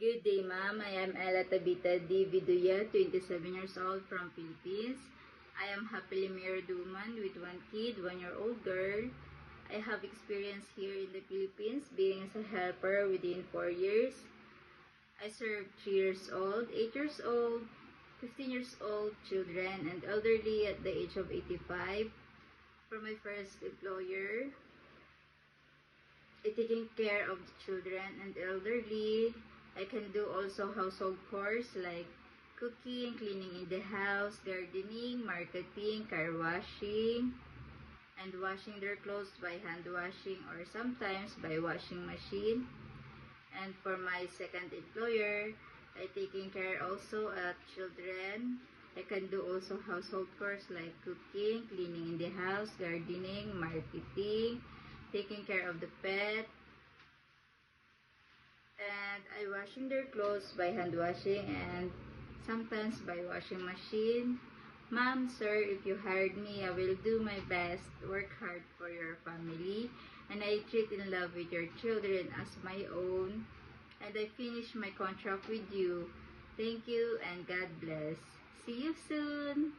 Good day, ma'am. I am Ella Tabita D. Viduya, 27 years old from Philippines. I am happily married woman with one kid, 1-year-old girl. I have experience here in the Philippines being as a helper within 4 years. I served 3 years old, 8 years old, 15 years old children and elderly at the age of 85. For my first employer, taking care of the children and elderly. I can do also household chores like cooking, cleaning in the house, gardening, marketing, car washing, and washing their clothes by hand washing or sometimes by washing machine. And for my second employer, I taking care also of children. I can do also household chores like cooking, cleaning in the house, gardening, marketing, taking care of the pet, and I washing their clothes by hand washing and sometimes by washing machine. Ma'am, sir, if you hired me, I will do my best, work hard for your family, and I treat in love with your children as my own, and I finish my contract with you. Thank you and God bless. See you soon!